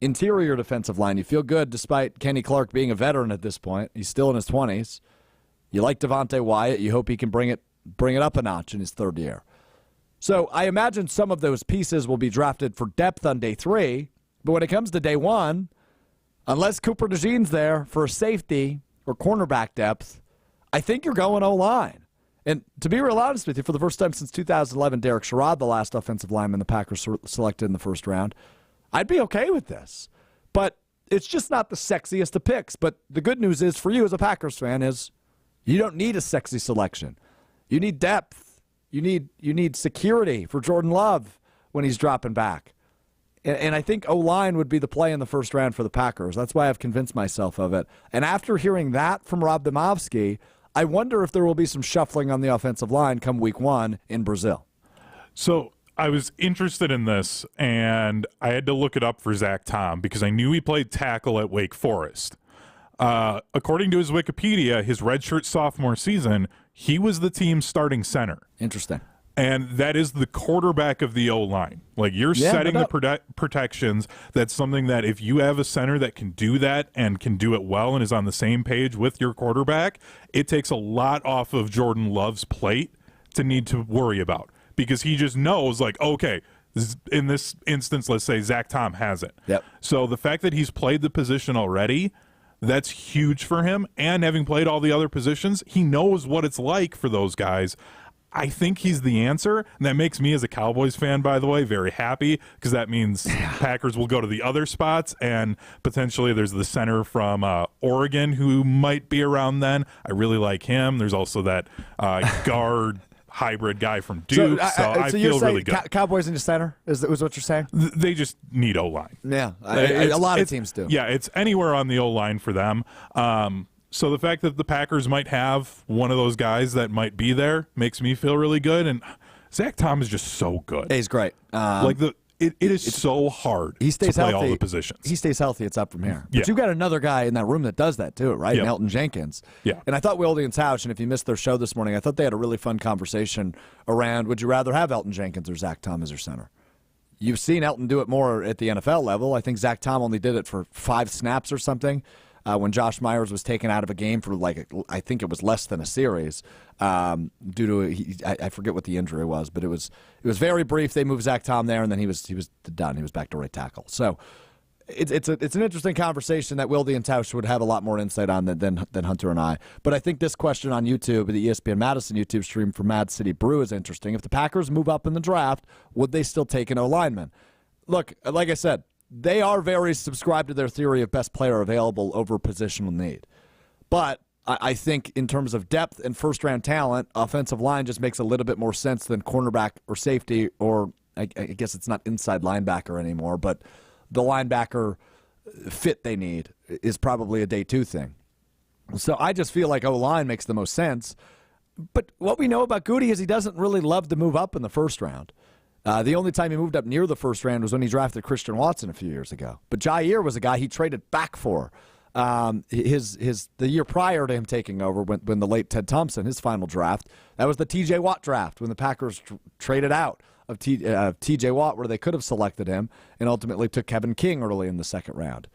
Interior defensive line, you feel good despite Kenny Clark being a veteran at this point. He's still in his 20s. You like Devontae Wyatt. You hope he can bring it up a notch in his third year. So I imagine some of those pieces will be drafted for depth on day 3. But when it comes to day 1, unless Cooper DeJean's there for safety or cornerback depth, I think you're going O-line. And to be real honest with you, for the first time since 2011, Derek Sherrod, the last offensive lineman the Packers selected in the first round, I'd be okay with this. But it's just not the sexiest of picks. But the good news is for you as a Packers fan is you don't need a sexy selection. You need depth. You need security for Jordan Love when he's dropping back. And I think O-line would be the play in the first round for the Packers. That's why I've convinced myself of it. And after hearing that from Rob Demovsky, I wonder if there will be some shuffling on the offensive line come week 1 in Brazil. So I was interested in this, and I had to look it up for Zach Tom because I knew he played tackle at Wake Forest. According to his Wikipedia, his redshirt sophomore season, he was the team's starting center. Interesting. And that is the quarterback of the O-line. Like, you're setting the protections. That's something that if you have a center that can do that and can do it well and is on the same page with your quarterback, it takes a lot off of Jordan Love's plate to need to worry about. Because he just knows, like, okay, in this instance, let's say Zach Tom has it. Yep. So the fact that he's played the position already, that's huge for him. And having played all the other positions, he knows what it's like for those guys. I think he's the answer. And that makes me, as a Cowboys fan, by the way, very happy because that means Packers will go to the other spots. And potentially there's the center from Oregon who might be around then. I really like him. There's also that guard hybrid guy from Duke. So I feel really good. Cowboys in the center is what you're saying? They just need O-line. Yeah, a lot of teams do. Yeah, it's anywhere on the O-line for them. So the fact that the Packers might have one of those guys that might be there makes me feel really good. And Zach Tom is just so good. He's great. It is so hard he stays to play healthy. all the positions. He stays healthy. It's up from here. Yeah. But you've got another guy in that room that does that too, right? Yep. Elton Jenkins. Yeah. And I thought Wilde and Tausch, and if you missed their show this morning, I thought they had a really fun conversation around would you rather have Elton Jenkins or Zach Tom as your center? You've seen Elton do it more at the NFL level. I think Zach Tom only did it for 5 snaps or something. When Josh Myers was taken out of a game for I think it was less than a series due to I forget what the injury was, but it was very brief. They moved Zach Tom there, and then he was done. He was back to right tackle. So it's an interesting conversation that Wilde and Tausch would have a lot more insight on than Hunter and I. But I think this question on YouTube, the ESPN Madison YouTube stream for Mad City Brew is interesting. If the Packers move up in the draft, would they still take an O-lineman? Look, like I said, they are very subscribed to their theory of best player available over positional need. But I think in terms of depth and first-round talent, offensive line just makes a little bit more sense than cornerback or safety, or I guess it's not inside linebacker anymore, but the linebacker fit they need is probably a day 2 thing. So I just feel like O-line makes the most sense. But what we know about Goody is he doesn't really love to move up in the first round. The only time he moved up near the first round was when he drafted Christian Watson a few years ago. But Jair was a guy he traded back for. The year prior to him taking over, when the late Ted Thompson, his final draft, that was the T.J. Watt draft when the Packers traded out of T.J. Watt where they could have selected him and ultimately took Kevin King early in the second round.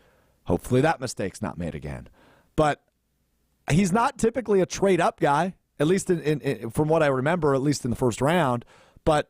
Hopefully that mistake's not made again. But he's not typically a trade-up guy, at least from what I remember, at least in the first round. But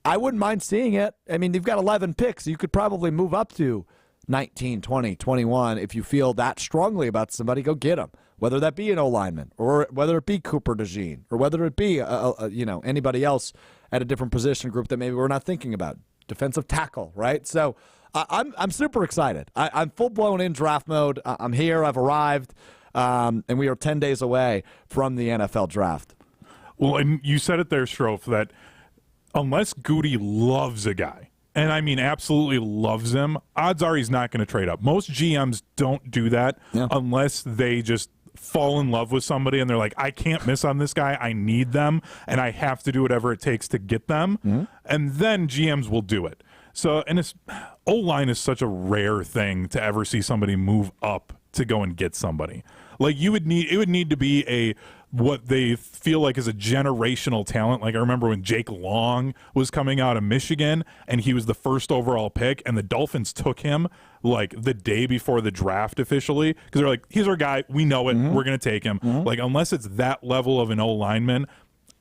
I wouldn't mind seeing it. I mean, you've got 11 picks. You could probably move up to 19, 20, 21. If you feel that strongly about somebody, go get them. Whether that be an O-lineman or whether it be Cooper DeJean or whether it be anybody else at a different position group that maybe we're not thinking about. Defensive tackle, right? So I'm super excited. I'm full-blown in draft mode. I'm here. I've arrived. And we are 10 days away from the NFL draft. Well, and you said it there, Strouf, that unless Goody loves a guy, and I mean absolutely loves him, odds are he's not going to trade up. Most GMs don't do that unless they just fall in love with somebody and they're like, I can't miss on this guy. I need them, and I have to do whatever it takes to get them. Mm-hmm. And then GMs will do it. So, and O-line is such a rare thing to ever see somebody move up to go and get somebody. Like it would need to be what they feel like is a generational talent. Like I remember when Jake Long was coming out of Michigan and he was the first overall pick, and the Dolphins took him like the day before the draft officially, because they're like, he's our guy, we know it, we're going to take him. Like unless it's that level of an O-lineman,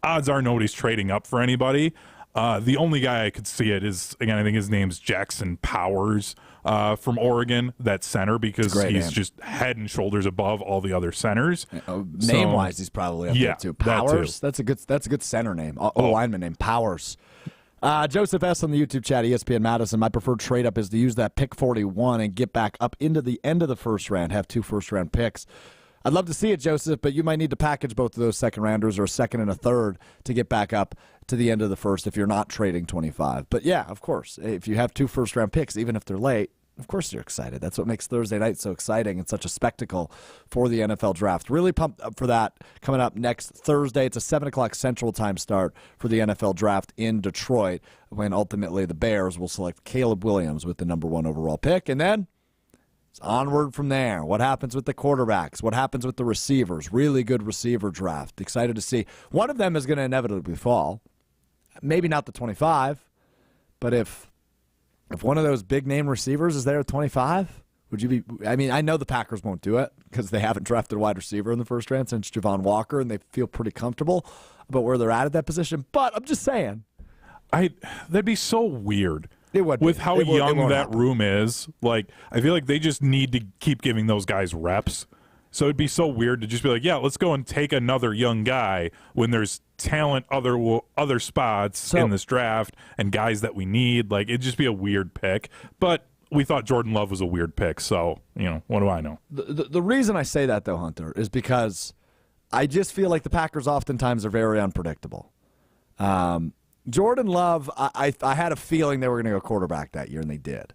odds are nobody's trading up for anybody. The only guy I could see it is, again, I think his name's Jackson Powers from Oregon, that center, because he's just head and shoulders above all the other centers. Name-wise, he's probably up there too. Powers, that's a good center name. O-lineman name, Powers. Joseph S. on the YouTube chat, ESPN Madison. My preferred trade-up is to use that pick 41 and get back up into the end of the first round, have 2 first-round picks. I'd love to see it, Joseph, but you might need to package both of those second-rounders, or a second and a third, to get back up to the end of the first if you're not trading 25. But, yeah, of course, if you have 2 first-round picks, even if they're late, of course you're excited. That's what makes Thursday night so exciting and such a spectacle for the NFL draft. Really pumped up for that coming up next Thursday. It's a 7 o'clock Central Time start for the NFL draft in Detroit, when ultimately the Bears will select Caleb Williams with the number 1 overall pick. And then it's onward from there. What happens with the quarterbacks? What happens with the receivers? Really good receiver draft. Excited to see. One of them is going to inevitably fall. Maybe not the 25, but if one of those big-name receivers is there at 25, would you be – I mean, I know the Packers won't do it because they haven't drafted a wide receiver in the first round since Javon Walker, and they feel pretty comfortable about where they're at that position. But I'm just saying. That'd be so weird. It would be. With how young that room is. Like, I feel like they just need to keep giving those guys reps. So it'd be so weird to just be like, yeah, let's go and take another young guy when there's talent other spots in this draft and guys that we need. Like, it'd just be a weird pick. But we thought Jordan Love was a weird pick, so, what do I know? The reason I say that, though, Hunter, is because I just feel like the Packers oftentimes are very unpredictable. Jordan Love, I had a feeling they were going to go quarterback that year, and they did.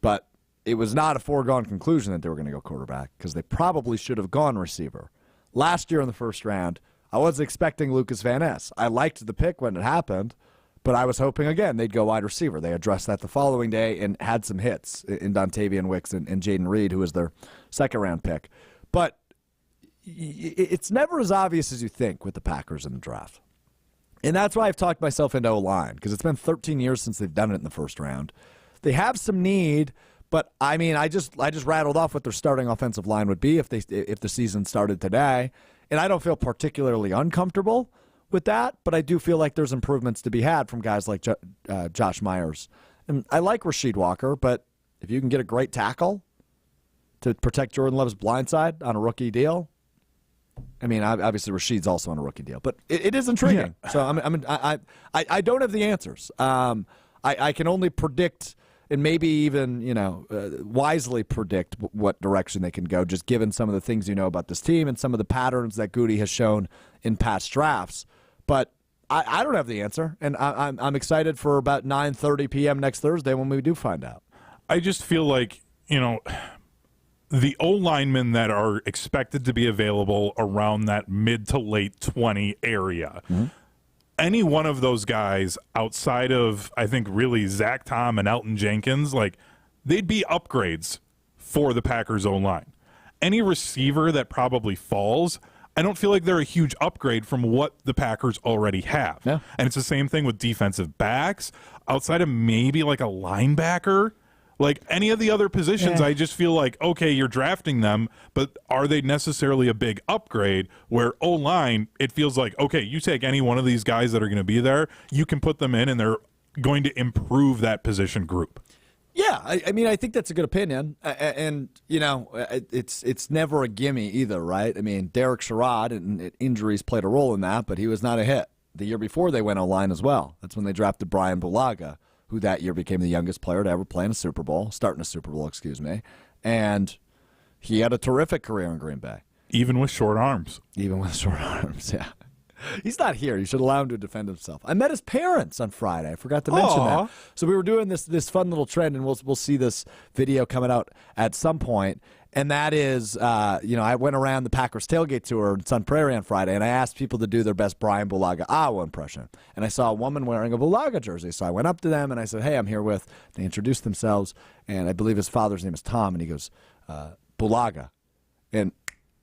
But it was not a foregone conclusion that they were going to go quarterback, because they probably should have gone receiver. Last year in the first round, I was expecting Lucas Van Ness. I liked the pick when it happened, but I was hoping, again, they'd go wide receiver. They addressed that the following day and had some hits in Dontavian Wicks and Jaden Reed, who was their second-round pick. But it's never as obvious as you think with the Packers in the draft. And that's why I've talked myself into O-line, because it's been 13 years since they've done it in the first round. They have some need, but I mean, I just rattled off what their starting offensive line would be if the season started today, and I don't feel particularly uncomfortable with that. But I do feel like there's improvements to be had from guys like Josh Myers, and I like Rasheed Walker. But if you can get a great tackle to protect Jordan Love's blind side on a rookie deal, I mean, obviously Rasheed's also on a rookie deal, but it is intriguing. Yeah. So I don't have the answers. I can only predict, and maybe even wisely predict what direction they can go, just given some of the things you know about this team and some of the patterns that Goody has shown in past drafts. But I don't have the answer, and I'm excited for about 9:30 p.m. next Thursday when we do find out. I just feel like the O-linemen that are expected to be available around that mid to late 20 area. Mm-hmm. Any one of those guys outside of, I think, really Zach Tom and Elton Jenkins, like, they'd be upgrades for the Packers O-line. Any receiver that probably falls, I don't feel like they're a huge upgrade from what the Packers already have. Yeah. And it's the same thing with defensive backs. Outside of maybe like a linebacker, like any of the other positions, I just feel like, okay, you're drafting them, but are they necessarily a big upgrade? Where O-line, it feels like, okay, you take any one of these guys that are going to be there, you can put them in, and they're going to improve that position group. Yeah, I mean, I think that's a good opinion, and it's never a gimme either, right? I mean, Derek Sherrod and injuries played a role in that, but he was not a hit. The year before they went O-line as well. That's when they drafted Brian Bulaga, who that year became the youngest player to ever play in a Super Bowl, starting a Super Bowl, and he had a terrific career in Green Bay. Even with short arms. Yeah. He's not here. You should allow him to defend himself. I met his parents on Friday. I forgot to mention that. So we were doing this fun little trend, and we'll see this video coming out at some point. And that is, I went around the Packers tailgate tour in Sun Prairie on Friday, and I asked people to do their best Brian Bulaga Iowa impression. And I saw a woman wearing a Bulaga jersey. So I went up to them, and I said, hey, I'm here with. They introduced themselves, and I believe his father's name is Tom, and he goes, Bulaga. And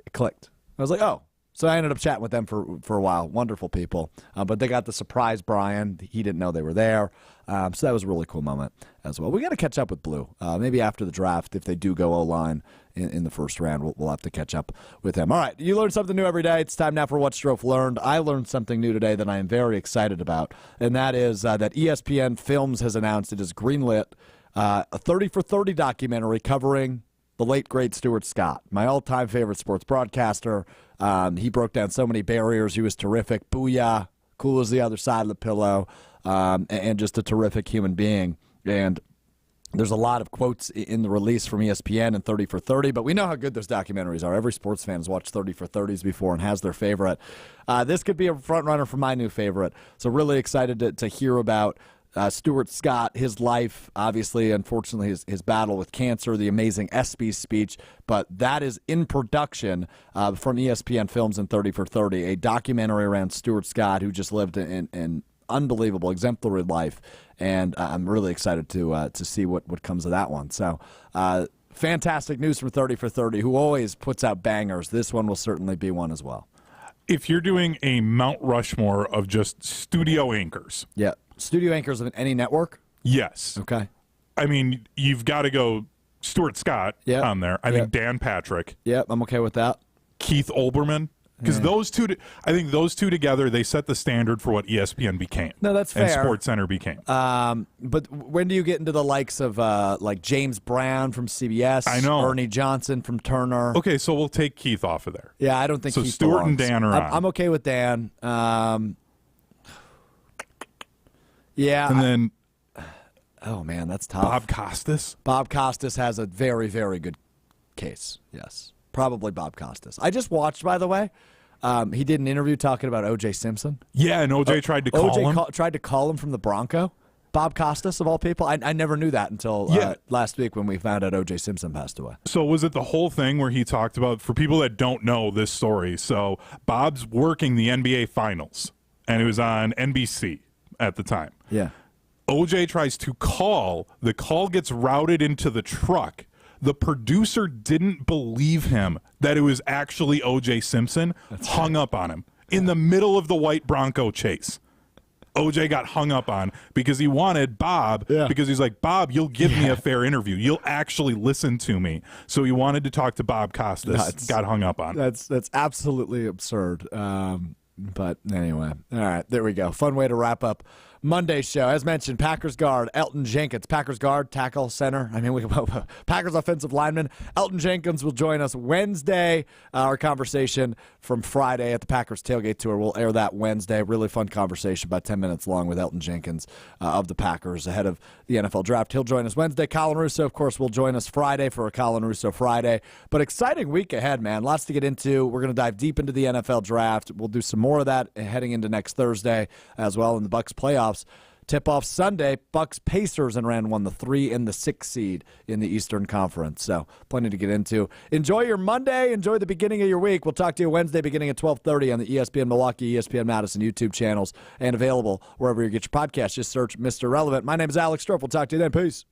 it clicked. I was like, oh. So I ended up chatting with them for a while. Wonderful people. But they got the surprise Brian. He didn't know they were there. So that was a really cool moment as well. We got to catch up with Blue. Maybe after the draft, if they do go O-line in the first round, we'll have to catch up with him. All right, you learn something new every day. It's time now for What Strouf Learned. I learned something new today that I am very excited about, and that is that ESPN Films has announced it has greenlit a 30 for 30 documentary covering the late, great Stuart Scott, my all-time favorite sports broadcaster. He broke down so many barriers. He was terrific. Booyah. Cool as the other side of the pillow. And just a terrific human being. And there's a lot of quotes in the release from ESPN and 30 for 30, but we know how good those documentaries are. Every sports fan has watched 30 for 30s before and has their favorite. This could be a front runner for my new favorite. So really excited to hear about Stuart Scott, his life, obviously, unfortunately, his battle with cancer, the amazing ESPY speech, but that is in production from ESPN Films and 30 for 30, a documentary around Stuart Scott, who just lived an unbelievable, exemplary life, and I'm really excited to see what comes of that one. So fantastic news from 30 for 30, who always puts out bangers. This one will certainly be one as well. If you're doing a Mount Rushmore of just studio anchors. Yeah. Studio anchors of any network? Yes. Okay. I mean, you've got to go Stuart Scott on there. I think Dan Patrick. Yep, I'm okay with that. Keith Olbermann. Because those two, I think those two together, they set the standard for what ESPN became. No, that's fair. And SportsCenter became. But when do you get into the likes of like James Brown from CBS? I know. Ernie Johnson from Turner. Okay, so we'll take Keith off of there. Yeah, I don't think so Keith Stuart belongs. and Dan are on. I'm okay with Dan. Yeah. And then... Oh, man, that's tough. Bob Costas? Bob Costas has a very, very good case, yes. Probably Bob Costas. I just watched, by the way, he did an interview talking about O.J. Simpson. Yeah, and O.J. tried to call him. Tried to call him from the Bronco. Bob Costas, of all people. I never knew that until last week when we found out O.J. Simpson passed away. So was it the whole thing where he talked about, for people that don't know this story, so Bob's working the NBA Finals, and it was on NBC at the time. Yeah. O.J. tries to call. The call gets routed into the truck. The producer didn't believe him that it was actually O.J. Simpson, hung up on him in the middle of the white Bronco chase. O.J. got hung up on because he wanted Bob, because he's like, Bob, you'll give me a fair interview. You'll actually listen to me. So he wanted to talk to Bob Costas, got hung up on. That's absolutely absurd. But anyway, all right, there we go. Fun way to wrap up Monday's show. As mentioned, Packers guard Elton Jenkins. Packers guard, tackle, center. Packers offensive lineman Elton Jenkins will join us Wednesday. Our conversation from Friday at the Packers tailgate tour. We'll air that Wednesday. Really fun conversation, about 10 minutes long, with Elton Jenkins of the Packers ahead of the NFL draft. He'll join us Wednesday. Colin Russo, of course, will join us Friday for a Colin Russo Friday. But exciting week ahead, man. Lots to get into. We're going to dive deep into the NFL draft. We'll do some more of that heading into next Thursday as well in the Bucks playoffs. Tip-off Sunday, Bucks Pacers and ran won the 3 and the 6 seed in the Eastern Conference. So plenty to get into. Enjoy your Monday. Enjoy the beginning of your week. We'll talk to you Wednesday beginning at 12:30 on the ESPN Milwaukee, ESPN Madison YouTube channels, and available wherever you get your podcast. Just search Mr. Relevant. My name is Alex Strouf. We'll talk to you then. Peace.